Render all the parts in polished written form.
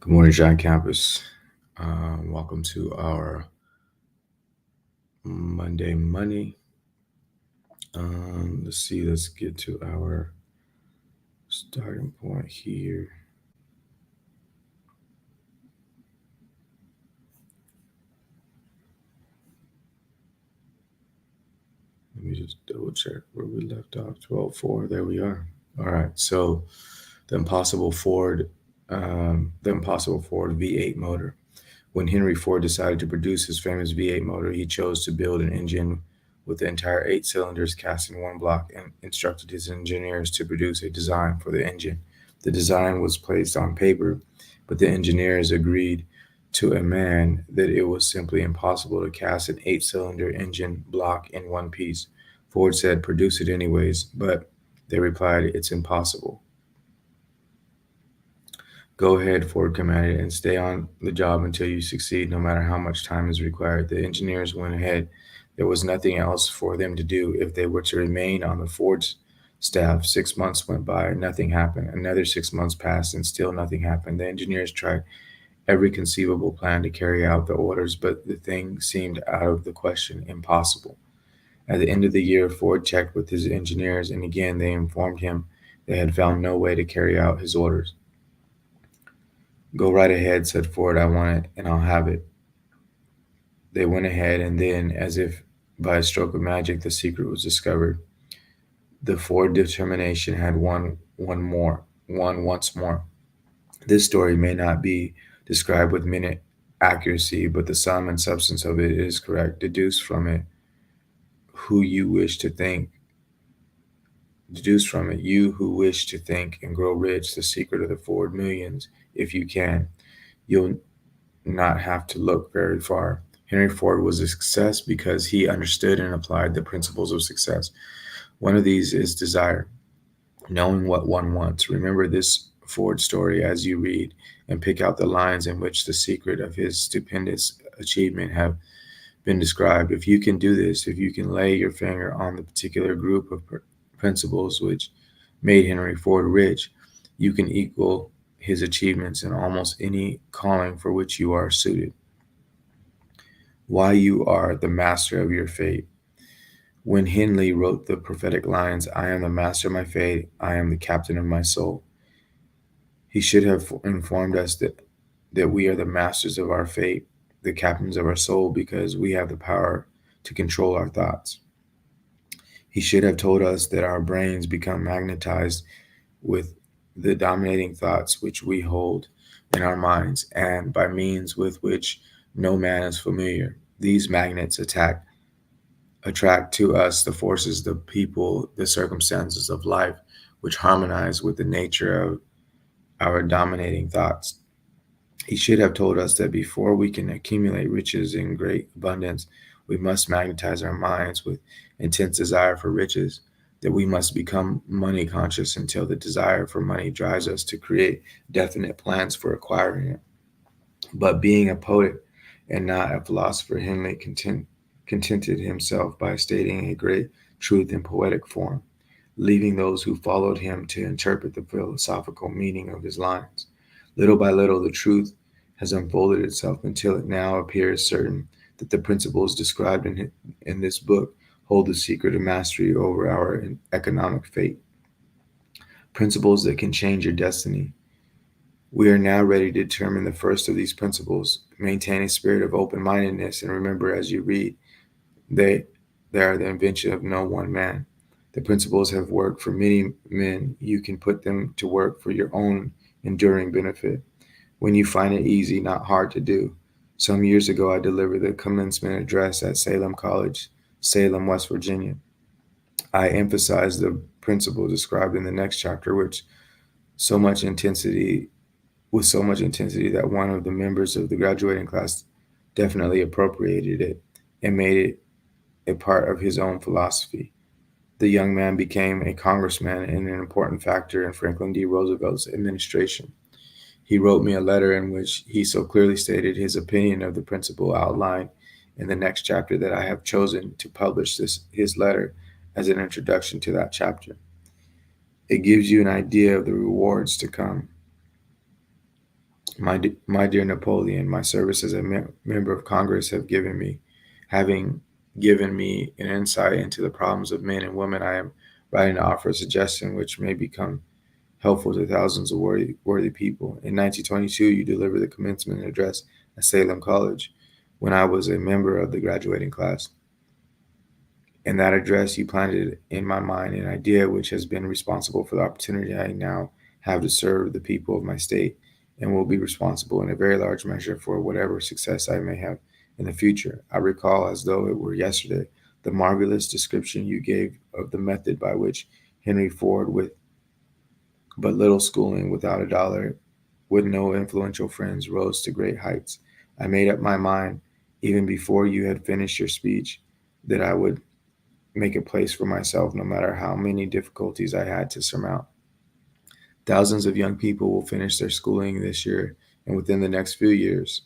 Good morning, John Campus. Welcome to our Monday Money. Let's see, let's get to our starting point here. Let me just double check where we left off. 12:4. There we are. All right. So the Impossible Ford, V8 motor. When Henry Ford decided to produce his famous V8 motor, he chose to build an engine with the entire 8 cylinders cast in one block and instructed his engineers to produce a design for the engine. The design was placed on paper, but the engineers agreed to a man that it was simply impossible to cast an 8 cylinder engine block in one piece. Ford said, "Produce it anyways," but they replied, "It's impossible." "Go ahead," Ford commanded, "and stay on the job until you succeed, no matter how much time is required." The engineers went ahead. There was nothing else for them to do if they were to remain on the Ford's staff. 6 months went by, nothing happened. Another 6 months passed, and still nothing happened. The engineers tried every conceivable plan to carry out the orders, but the thing seemed out of the question, impossible. At the end of the year, Ford checked with his engineers, and again they informed him they had found no way to carry out his orders. "Go right ahead," said Ford. "I want it, and I'll have it." They went ahead, and then, as if by a stroke of magic, the secret was discovered. The Ford determination had won once more. This story may not be described with minute accuracy, but the sum and substance of it is correct. Who you wish to think, Deduce from it, you who wish to think and grow rich, the secret of the Ford millions, if you can. You'll not have to look very far. Henry Ford was a success because he understood and applied the principles of success. One of these is desire, knowing what one wants. Remember this Ford story as you read and pick out the lines in which the secret of his stupendous achievement have been described. If you can do this, if you can lay your finger on the particular group of principles which made Henry Ford rich, you can equal his achievements in almost any calling for which you are suited. Why you are the master of your fate. When Henley wrote the prophetic lines, "I am the master of my fate, I am the captain of my soul," he should have informed us that we are the masters of our fate, the captains of our soul, because we have the power to control our thoughts. He should have told us that our brains become magnetized with the dominating thoughts which we hold in our minds, and by means with which no man is familiar. These magnets attract to us the forces, the people, the circumstances of life which harmonize with the nature of our dominating thoughts. He should have told us that before we can accumulate riches in great abundance, we must magnetize our minds with intense desire for riches, that we must become money conscious until the desire for money drives us to create definite plans for acquiring it. But being a poet and not a philosopher, Henley contented himself by stating a great truth in poetic form, leaving those who followed him to interpret the philosophical meaning of his lines. Little by little, the truth has unfolded itself until it now appears certain that the principles described in this book hold the secret of mastery over our economic fate. Principles that can change your destiny. We are now ready to determine the first of these principles. Maintain a spirit of open mindedness, and remember as you read, they, they are the invention of no one man. The principles have worked for many men. You can put them to work for your own enduring benefit when you find it easy, not hard to do. Some years ago, I delivered the commencement address at Salem College, Salem, West Virginia. I emphasized the principle described in the next chapter, so much intensity, with so much intensity that one of the members of the graduating class definitely appropriated it and made it a part of his own philosophy. The young man became a congressman and an important factor in Franklin D. Roosevelt's administration. He wrote me a letter in which he so clearly stated his opinion of the principle outlined in the next chapter that I have chosen to publish his letter as an introduction to that chapter. It gives you an idea of the rewards to come. My dear Napoleon, my service as a member of Congress having given me an insight into the problems of men and women. I am writing to offer a suggestion which may become helpful to thousands of worthy people. In 1922, you delivered the commencement address at Salem College when I was a member of the graduating class. In that address, you planted in my mind an idea which has been responsible for the opportunity I now have to serve the people of my state and will be responsible in a very large measure for whatever success I may have in the future. I recall as though it were yesterday the marvelous description you gave of the method by which Henry Ford, with but little schooling, without a dollar, with no influential friends, rose to great heights. I made up my mind, even before you had finished your speech, that I would make a place for myself no matter how many difficulties I had to surmount. Thousands of young people will finish their schooling this year, and within the next few years,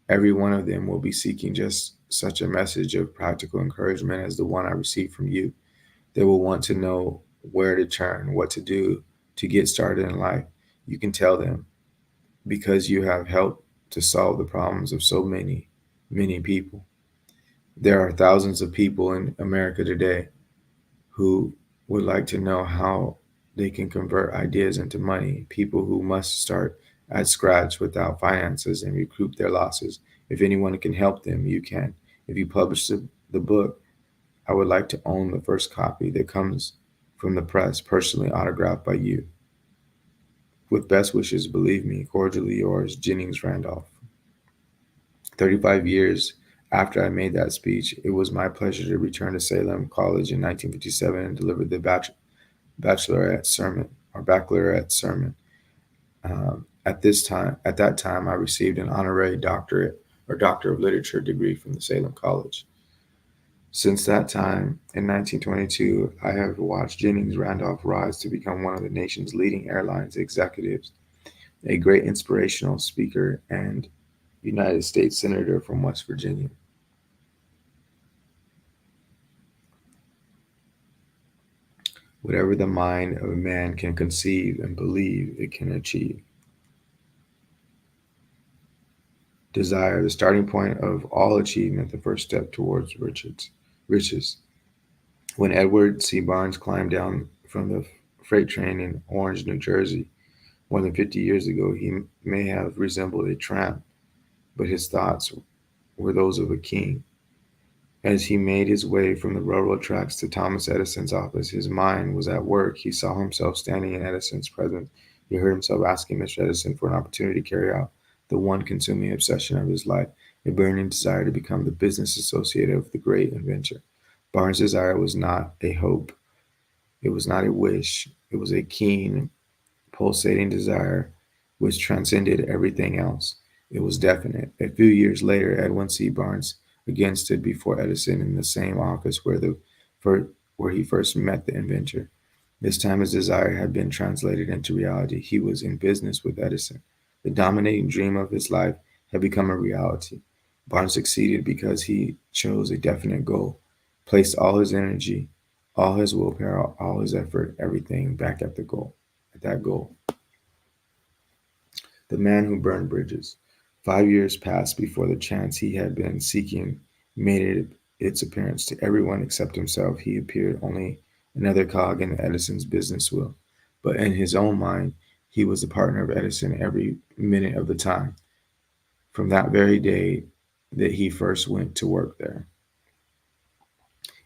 every one of them will be seeking just such a message of practical encouragement as the one I received from you. They will want to know where to turn, what to do to get started in life. You can tell them because you have helped to solve the problems of so many people. There are thousands of people in America today who would like to know how they can convert ideas into money, people who must start at scratch without finances and recoup their losses. If anyone can help them, you can. If you publish the book, I would like to own the first copy that comes from the press, personally autographed by you. With best wishes, believe me, cordially yours, Jennings Randolph. 35 years after I made that speech, it was my pleasure to return to Salem College in 1957 and deliver the bachelorette sermon or baccalaureate sermon. At that time, I received an honorary doctorate or Doctor of Literature degree from the Salem College. Since that time, in 1922, I have watched Jennings Randolph rise to become one of the nation's leading airlines executives, a great inspirational speaker, and United States Senator from West Virginia. Whatever the mind of a man can conceive and believe it can achieve. Desire, the starting point of all achievement, the first step towards riches. When Edward C. Barnes climbed down from the freight train in Orange, New Jersey, more than 50 years ago, he may have resembled a tramp, but his thoughts were those of a king. As he made his way from the railroad tracks to Thomas Edison's office, his mind was at work. He saw himself standing in Edison's presence. He heard himself asking Mr. Edison for an opportunity to carry out the one consuming obsession of his life, a burning desire to become the business associate of the great inventor. Barnes' desire was not a hope, it was not a wish, it was a keen, pulsating desire which transcended everything else. It was definite. A few years later, Edwin C. Barnes again stood before Edison in the same office where he first met the inventor. This time his desire had been translated into reality. He was in business with Edison. The dominating dream of his life had become a reality. Barnes succeeded because he chose a definite goal, placed all his energy, all his willpower, all his effort, everything back at that goal. The man who burned bridges. 5 years passed before the chance he had been seeking made its appearance. To everyone except himself, he appeared only another cog in Edison's business wheel. But in his own mind, he was the partner of Edison every minute of the time, from that very day that he first went to work there.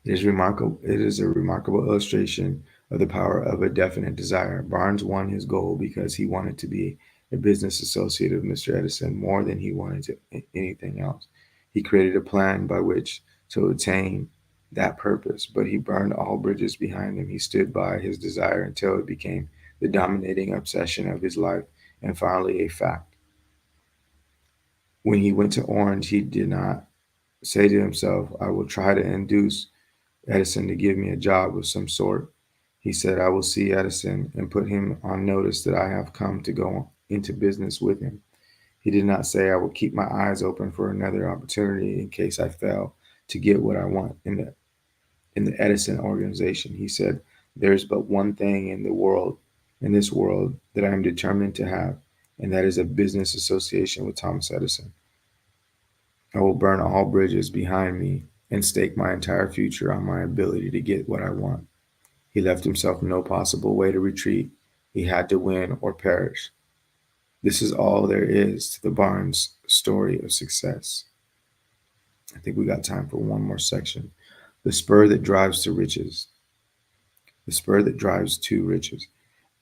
It is a remarkable illustration of the power of a definite desire. Barnes won his goal because he wanted to be a business associate of Mr. Edison more than he wanted anything else. He created a plan by which to attain that purpose, but he burned all bridges behind him. He stood by his desire until it became the dominating obsession of his life and finally a fact. When he went to Orange, he did not say to himself, I will try to induce Edison to give me a job of some sort. He said, I will see Edison and put him on notice that I have come to go into business with him. He did not say, I will keep my eyes open for another opportunity in case I fail to get what I want in the Edison organization. He said, there's but one thing in this world that I am determined to have. and that is a business association with Thomas Edison. I will burn all bridges behind me and stake my entire future on my ability to get what I want. He left himself no possible way to retreat. He had to win or perish. This is all there is to the Barnes story of success. I think we got time for one more section. The spur that drives to riches. The spur that drives to riches.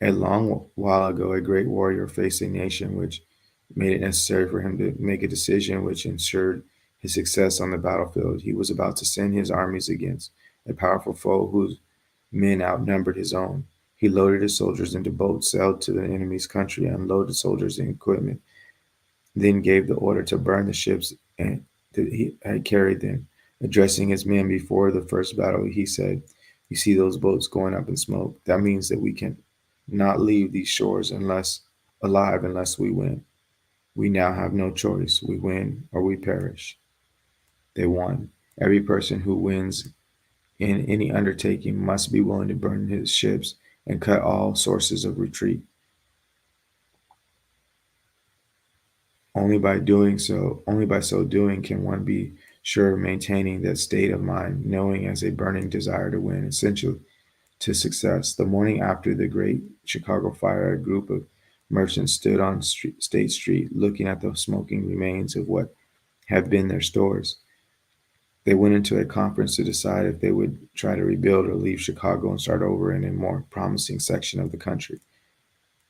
A long while ago, a great warrior faced a nation which made it necessary for him to make a decision which ensured his success on the battlefield. He was about to send his armies against a powerful foe whose men outnumbered his own. He loaded his soldiers into boats, sailed to the enemy's country, unloaded soldiers and equipment, then gave the order to burn the ships and that he had carried them. Addressing his men before the first battle, he said, "You see those boats going up in smoke? That means that we can not leave these shores unless alive unless we win. We now have no choice. We win or we perish." They won. Every person who wins in any undertaking must be willing to burn his ships and cut all sources of retreat. Only by so doing can one be sure of maintaining that state of mind, knowing as a burning desire to win, essential to success. The morning after the great Chicago fire, a group of merchants stood on State Street looking at the smoking remains of what had been their stores. They went into a conference to decide if they would try to rebuild or leave Chicago and start over in a more promising section of the country.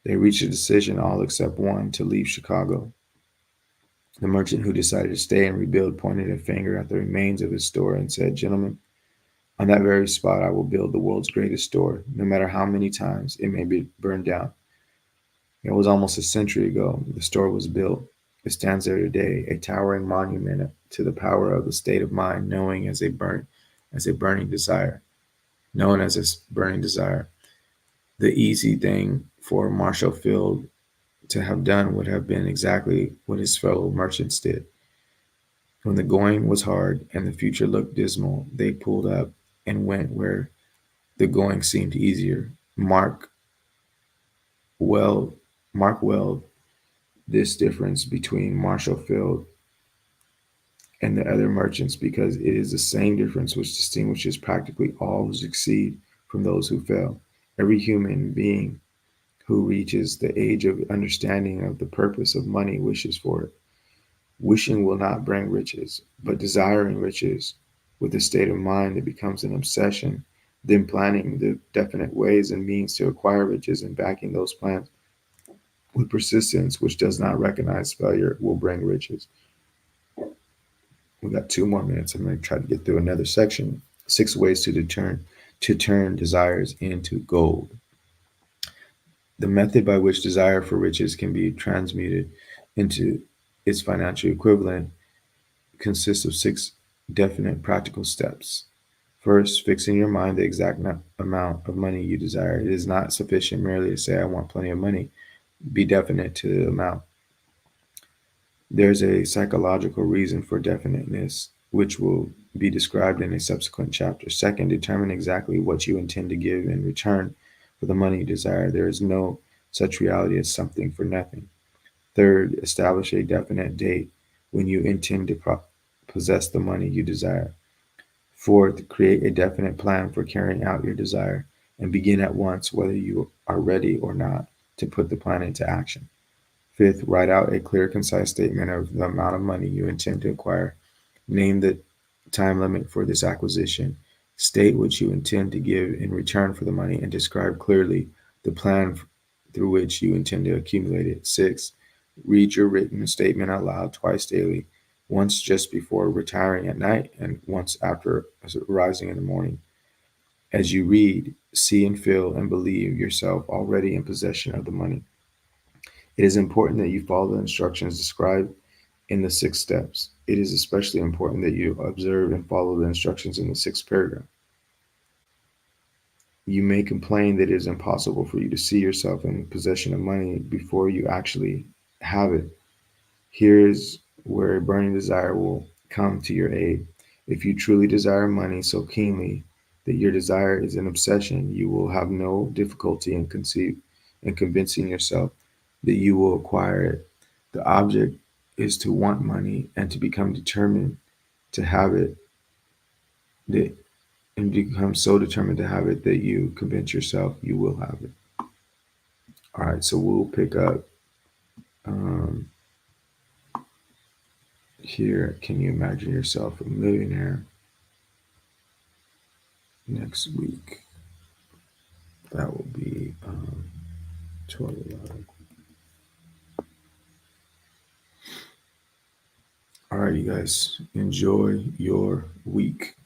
They reached a decision, all except one, to leave Chicago. The merchant who decided to stay and rebuild pointed a finger at the remains of his store and said, "Gentlemen, on that very spot I will build the world's greatest store, no matter how many times it may be burned down." It was almost a century ago the store was built. It stands there today, a towering monument to the power of the state of mind, as a burning desire, known as a burning desire. The easy thing for Marshall Field to have done would have been exactly what his fellow merchants did. When the going was hard and the future looked dismal, they pulled up and went where the going seemed easier. Well, mark well this difference between Marshall Field and the other merchants, because it is the same difference which distinguishes practically all who succeed from those who fail. Every human being who reaches the age of understanding of the purpose of money wishes for it. Wishing will not bring riches, but desiring riches with a state of mind that becomes an obsession, then planning the definite ways and means to acquire riches and backing those plans with persistence, which does not recognize failure, will bring riches. We got 2 more minutes. I'm going to try to get through another section. 6 ways to turn desires into gold. The method by which desire for riches can be transmuted into its financial equivalent consists of 6 definite practical steps. First, fixing in your mind the exact amount of money you desire. It is not sufficient merely to say, "I want plenty of money." Be definite to the amount. There's a psychological reason for definiteness, which will be described in a subsequent chapter. Second, determine exactly what you intend to give in return for the money you desire. There is no such reality as something for nothing. Third, establish a definite date when you intend to possess the money you desire. Fourth, create a definite plan for carrying out your desire and begin at once, whether you are ready or not, to put the plan into action. Fifth, write out a clear, concise statement of the amount of money you intend to acquire. Name the time limit for this acquisition. State what you intend to give in return for the money and describe clearly the plan through which you intend to accumulate it. Six, read your written statement out loud twice daily, once just before retiring at night and once after rising in the morning. As you read, see and feel and believe yourself already in possession of the money. It is important that you follow the instructions described in the 6 steps. It is especially important that you observe and follow the instructions in the 6th paragraph. You may complain that it is impossible for you to see yourself in possession of money before you actually have it. Here is where a burning desire will come to your aid. If you truly desire money so keenly that your desire is an obsession, you will have no difficulty in convincing yourself that you will acquire it. The object is to want money and to become determined to have it, that and become so determined to have it that you convince yourself you will have it. All right, so we'll pick up um, here. Can you imagine yourself a millionaire next week? That will be 12:11. All right, you guys, enjoy your week.